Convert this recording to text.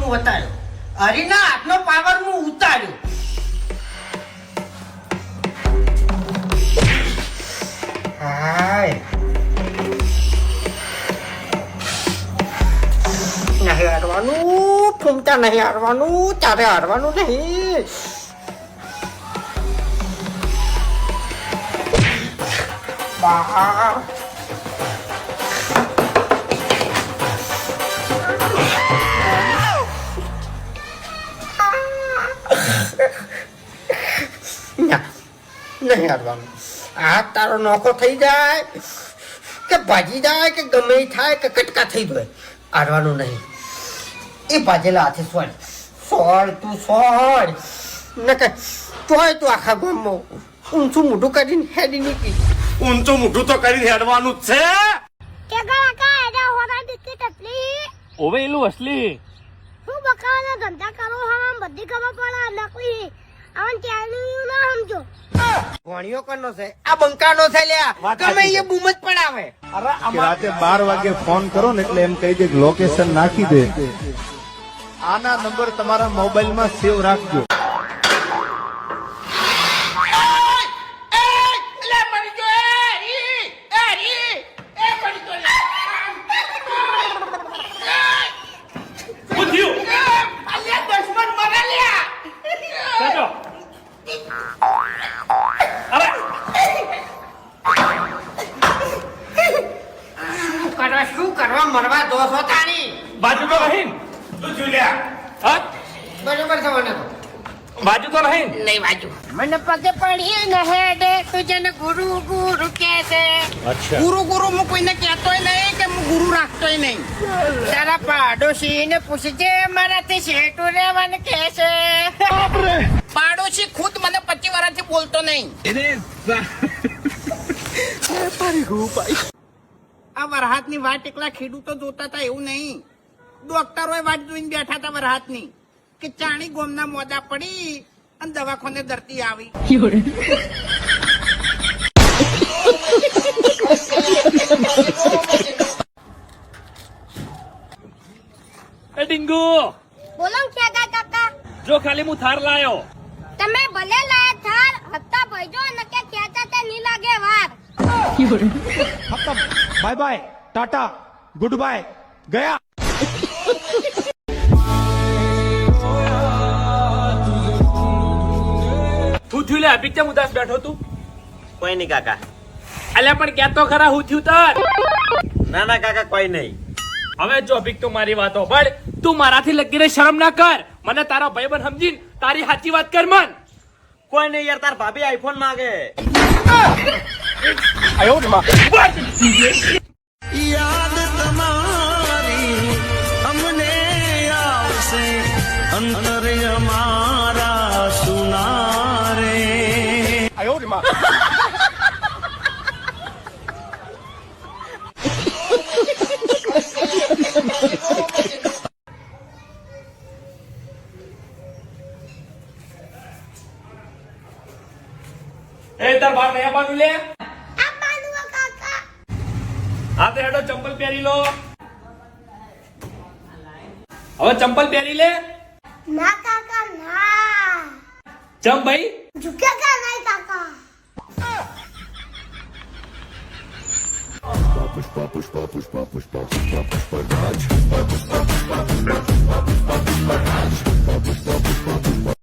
હું ઉતાર્યો, હરીના હાથનો પાવર હું ઉતાર્યો. હાય નહીં હારવાનું, ફૂમતા નહીં હારવાનું, તારે હારવાનું નહીં. બા નહીં હારવાનું. આ તારો નોખો થઈ જાય કે ભાજી જાય કે ગમે ઈ થાય કે કટકા થઈ જાય, હારવાનું નહીં. એ ભાજેલા હાથે સોળ સોળ તું સોળ ન કે તોય તું આખા ગામમાં ઊંચું મોઢું કરીને હેડી નીકળી. ઊંચું મોઢું તો કરીને હેડવાનું જ છે કે ગળકા એડા હોરા ટિકિટ એટલી ઓવે એલું અસલી હું બકાવાના ધંધા કરું હમ બધી ખબર પડે નકલી આવન ચાલ્યું ના સમજો. ભણ્યો કરનો છે આ બંકાનો છે લ્યા, ગમે એ બૂમ જ પડાવે. કે રાતે 12 વાગે ફોન કરો ને એટલે એમ કહી દે લોકેશન નાખી દે. આના નંબર તમારા મોબાઈલમાં સેવ રાખજો. શું કરવા મરવા દો છો તાણી? બાજુ તો રહીન તું જુલ્યા હા બરોબર છે મને તો. બાજુ તો રહીન નહીં બાજુ. મને પગે પડી ને હેડે તુજને ગુરુ ગુરુ કે છે. ગુરુ ગુરુ હું કોઈને કહેતોય નહીં કે હું ગુરુ રાખતોય નહીં. તારા પાડોશી ને પૂછજે મારાથી શેઠું રહેવાનું કે છે. પાડોશી ખુદ મને 25 વર્ષથી બોલતો નહીં. આ વરહાતની વાટ એકલા ખેડૂતો જોતા હતા એવું નહીં, ડોક્ટરોએ વાટ જોઈને બેઠા હતા વરહાતની કે ચાણી ગોમના મોદા પડી અને દવાખાને દર્દી આવી. એ ડિંગુ બોલો ક્યાં કાકા જો ખાલી હું થાર લાયો. તમે ભલે લાયા થાર હત્તા ભઈજો ને કે ખેંચા તે ની લાગે વાર. ખતમ, bye bye, Tata, good bye, ગયા. તું થયું લે અભી કેમ ઉદાસ બેઠો તું? કોઈ નહીં કાકા. અલ્યા પણ ક્યાં તો ખરા હું થયું તાર? ના ના કાકા કોઈ નહીં. હવે જો અભિક તું મારી વાતો બળ તું મારાથી લગીને શરમ ના કર. મને તારો ભાઈબંધ સમજીને તારી સાચી વાત કર મન. કોઈ નહીં યાર, તાર ભાભી આઈફોન માંગે. યાદ તમારી અમને આવશે અંતરે અમારા સુનારે. એ તાર બાર નયા બાનું લે. આ બાનુવા કાકા હા તો હેડો ચંપલ પહેરી લો. હવે ચંપલ પહેરી લે. ના કાકા ના ચમ ભાઈ ઝુકે કા નહીં કાકા. પુષ્પા પુષ્પા પુષ્પા પુષ્પા પુષ્પા પુષ્પા રાજ